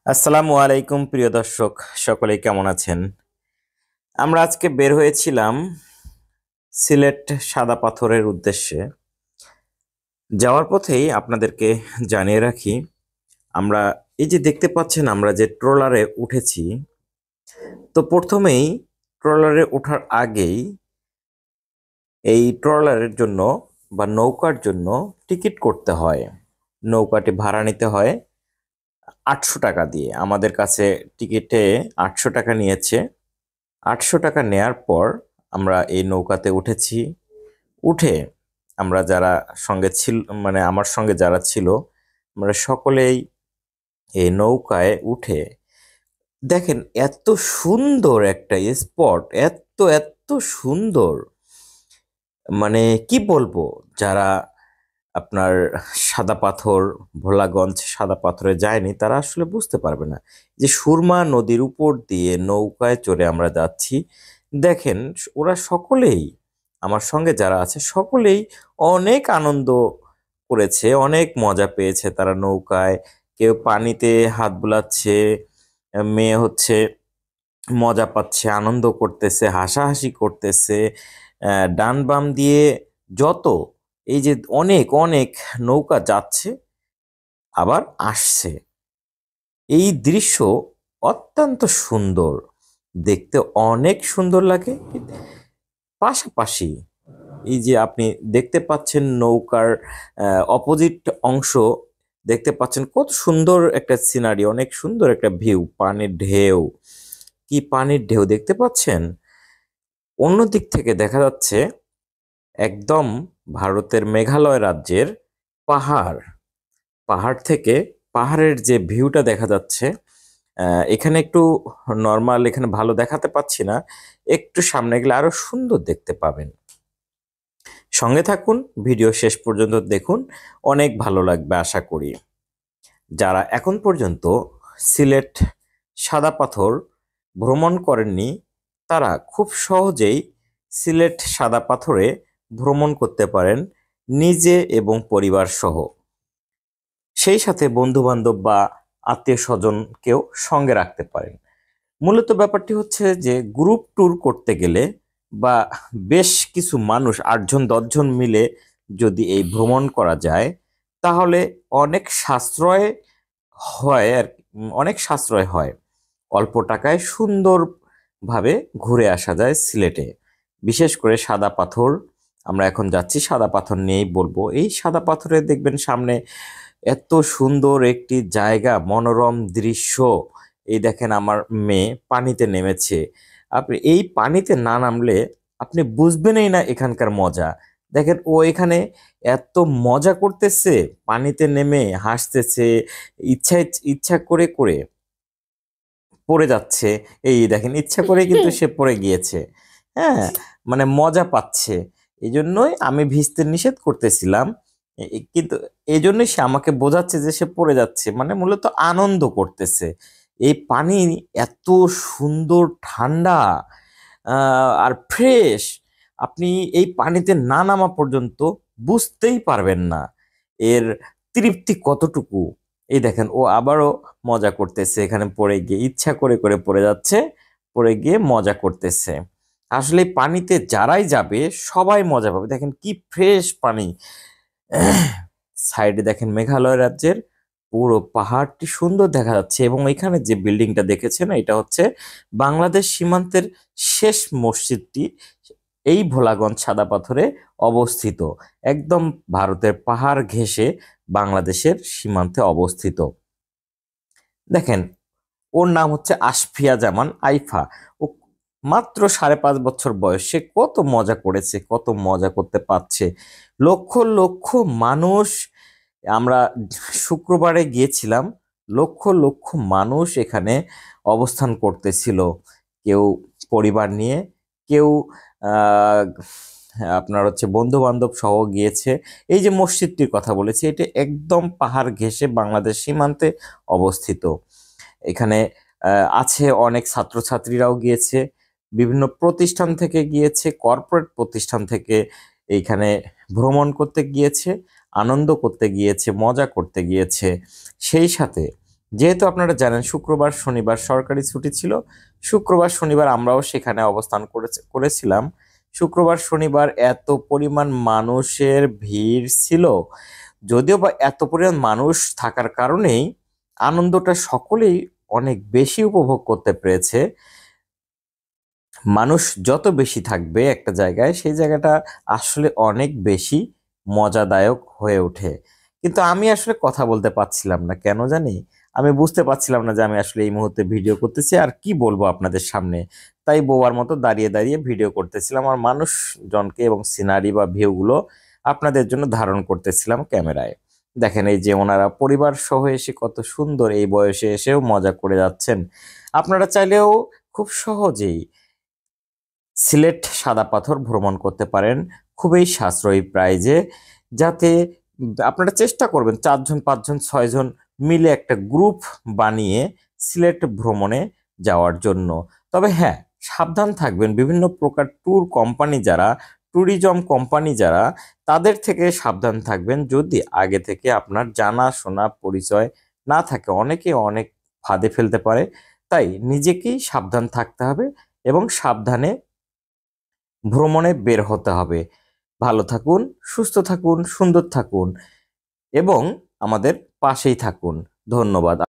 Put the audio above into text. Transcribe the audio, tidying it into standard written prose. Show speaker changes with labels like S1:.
S1: আসসালামু আলাইকুম প্রিয় দর্শক, সকলেই কেমন আছেন? আমরা আজকে বের হয়েছিলাম সিলেট সাদা পাথরের উদ্দেশ্যে। যাওয়ার পথেই আপনাদেরকে জানিয়ে রাখি, আমরা এই যে দেখতে পাচ্ছেন আমরা যে ট্রলারে উঠেছি, তো প্রথমেই ট্রলারে ওঠার আগেই এই ট্রলারের জন্য বা নৌকার জন্য টিকিট করতে হয়। নৌকাটি ভাড়া নিতে হয় 800 টাকা দিয়ে। আমাদের কাছে টিকিটে 800 টাকা নিয়েছে। 800 টাকা নেয়ার পর আমরা এই নৌকাতে উঠেছি। উঠে আমরা যারা সঙ্গে ছিল, মানে আমার সঙ্গে যারা ছিল, আমরা সকলেই এই নৌকায় উঠে দেখেন এত সুন্দর একটা স্পট, এত এত সুন্দর, মানে কি বলবো। যারা আপনার সাদা পাথর, ভোলাগঞ্জ সাদা পাথরে যায়নি তারা আসলে বুঝতে পারবে না যে সুরমা নদীর উপর দিয়ে নৌকায় চড়ে আমরা যাচ্ছি। দেখেন ওরা সকলেই, আমার সঙ্গে যারা আছে সকলেই অনেক আনন্দ করেছে, অনেক মজা পেয়েছে তারা নৌকায়। কেউ পানিতে হাত বুলাচ্ছে, মেয়ে হচ্ছে মজা পাচ্ছে, আনন্দ করতেছে, হাসাহাসি করতেছে। ডান বাম দিয়ে যত এই যে অনেক অনেক নৌকা যাচ্ছে আবার আসছে, এই দৃশ্য অত্যন্ত সুন্দর, দেখতে অনেক সুন্দর লাগে। পাশাপাশি এই যে আপনি দেখতে পাচ্ছেন নৌকার অপোজিট অংশ, দেখতে পাচ্ছেন কত সুন্দর একটা সিনারি, অনেক সুন্দর একটা ভিউ, পানির ঢেউ, কি পানির ঢেউ দেখতে পাচ্ছেন। অন্য দিক থেকে দেখা যাচ্ছে একদম ভারতের মেঘালয় রাজ্যের পাহাড়। পাহাড় থেকে পাহাড়ের যে ভিউটা দেখা যাচ্ছে, এখানে একটু নর্মাল, এখানে ভালো দেখাতে পাচ্ছি না, একটু সামনে গেলে আরো সুন্দর দেখতে পাবেন। সঙ্গে থাকুন, ভিডিও শেষ পর্যন্ত দেখুন, অনেক ভালো লাগবে আশা করি। যারা এখন পর্যন্ত সিলেট সাদা পাথর ভ্রমণ করেননি তারা খুব সহজেই সিলেট সাদা পাথরে ভ্রমণ করতে পারেন নিজে এবং পরিবার সহ। সেই সাথে বন্ধু বান্ধব বা আত্মীয় স্বজনকেও সঙ্গে রাখতে পারেন। মূলত ব্যাপারটি হচ্ছে যে গ্রুপ ট্যুর করতে গেলে বা বেশ কিছু মানুষ 8 জন 10 জন মিলে যদি এই ভ্রমণ করা যায় তাহলে অনেক সাশ্রয় হয়, আর অনেক সাশ্রয় হয়। অল্প টাকায় সুন্দরভাবে ঘুরে আসা যায় সিলেটে, বিশেষ করে সাদা পাথর। আমরা এখন যাচ্ছি সাদা পাথর নিয়েই বলবো। এই সাদা পাথরে দেখবেন সামনে এত সুন্দর একটি জায়গা, মনোরম দৃশ্য। এই দেখেন আমার মেয়ে পানিতে নেমেছে। আপনি এই পানিতে না নামলে আপনি বুঝবেনই না এখানকার মজা। দেখেন ও এখানে এত মজা করতেছে, পানিতে নেমে হাসতেছে, ইচ্ছা ইচ্ছা করে করে পড়ে যাচ্ছে। এই দেখেন ইচ্ছা করে কিন্তু সে পড়ে গিয়েছে। হ্যাঁ, মানে মজা পাচ্ছে। এই জন্যই আমি ভিজতে নিষেধ করতেছিলাম, কিন্তু এই জন্যই সে আমাকে বোঝাচ্ছে যে সে পড়ে যাচ্ছে, মানে মূলত আনন্দ করতেছে। এই পানি এত সুন্দর, ঠান্ডা আর ফ্রেশ, আপনি এই পানিতে না নামা পর্যন্ত বুঝতেই পারবেন না এর তৃপ্তি কতটুকু। এই দেখেন ও আবারও মজা করতেছে, এখানে পড়ে গিয়ে ইচ্ছা করে করে পড়ে যাচ্ছে, পড়ে গিয়ে মজা করতেছে। আসলে এই পানিতে যারাই যাবে সবাই মজা পাবে। দেখেন কি ফ্রেশ পানি। সাইডে দেখেন মেঘালয় রাজ্যের পুরো পাহাড়টি সুন্দর দেখা যাচ্ছে, এবং এখানে যে বিল্ডিংটা দেখেছেন এটা হচ্ছে বাংলাদেশ সীমান্তের শেষ মসজিদটি, এই ভোলাগঞ্জ সাদা পাথরে অবস্থিত, একদম ভারতের পাহাড় ঘেঁষে বাংলাদেশের সীমান্তে অবস্থিত। দেখেন ওর নাম হচ্ছে আশফিয়া জামান আইফা। ও মাত্র 5.5 বছর বয়স, সে কত মজা করেছে, কত মজা করতে পারছে। লক্ষ লক্ষ মানুষ, আমরা শুক্রবারে গিয়েছিলাম, লক্ষ লক্ষ মানুষ এখানে অবস্থান করতেছিল। কেউ পরিবার নিয়ে, কেউ আহ আপনার হচ্ছে বন্ধু বান্ধব সহ গিয়েছে। এই যে মসজিদটির কথা বলেছি, এটা একদম পাহাড় ঘেঁষে বাংলাদেশ সীমান্তে অবস্থিত। এখানে আছে অনেক ছাত্রছাত্রীরাও গিয়েছে, বিভিন্ন প্রতিষ্ঠান থেকে গিয়েছে, কর্পোরেট প্রতিষ্ঠান থেকে এইখানে ভ্রমণ করতে গিয়েছে, আনন্দ করতে গিয়েছে, মজা করতে গিয়েছে। সেই সাথে যেহেতু আপনারা জানেন শুক্রবার শনিবার সরকারি ছুটি ছিল, শুক্রবার শনিবার আমরাও সেখানে অবস্থান করেছিলাম। শুক্রবার শনিবার এত পরিমাণ মানুষের ভিড় ছিল, যদিও বা এত পরিমাণ মানুষ থাকার কারণেই আনন্দটা সকলেই অনেক বেশি উপভোগ করতে পেরেছে। মানুষ যত বেশি থাকবে একটা জায়গায়, সেই জায়গাটা আসলে অনেক বেশি মজাদায়ক হয়ে ওঠে। কিন্তু আমি আসলে কথা বলতে পারছিলাম না, কেন জানি আমি বুঝতে পারছিলাম না যে আমি আসলে এই মুহূর্তে ভিডিও করতেছি আর কি বলবো আপনাদের সামনে। তাই বোবার মতো দাঁড়িয়ে দাঁড়িয়ে ভিডিও করতেছিলাম আর মানুষজনকে এবং সিনারি বা ভিউগুলো আপনাদের জন্য ধারণ করতেছিলাম ক্যামেরায়। দেখেন এই যে ওনারা পরিবার সহ এসে কত সুন্দর এই বয়সে এসেও মজা করে যাচ্ছেন। আপনারা চাইলেও খুব সহজেই সিলেট সাদা পাথর ভ্রমণ করতে পারেন খুবই সাশ্রয়ী প্রাইজে। যাতে আপনারা চেষ্টা করবেন 4 জন 5 জন 6 জন মিলে একটা গ্রুপ বানিয়ে সিলেট ভ্রমণে যাওয়ার জন্য। তবে হ্যাঁ, সাবধান থাকবেন, বিভিন্ন প্রকার ট্যুর কোম্পানি যারা, ট্যুরিজম কোম্পানি যারা, তাদের থেকে সাবধান থাকবেন। যদি আগে থেকে আপনার জানাশোনা পরিচয় না থাকে, অনেকে অনেক ফাঁদে ফেলতে পারে। তাই নিজেকেই সাবধান থাকতে হবে এবং সাবধানে ভ্রমণে বের হতে হবে। ভালো থাকুন, সুস্থ থাকুন, সুন্দর থাকুন এবং আমাদের পাশেই থাকুন। ধন্যবাদ।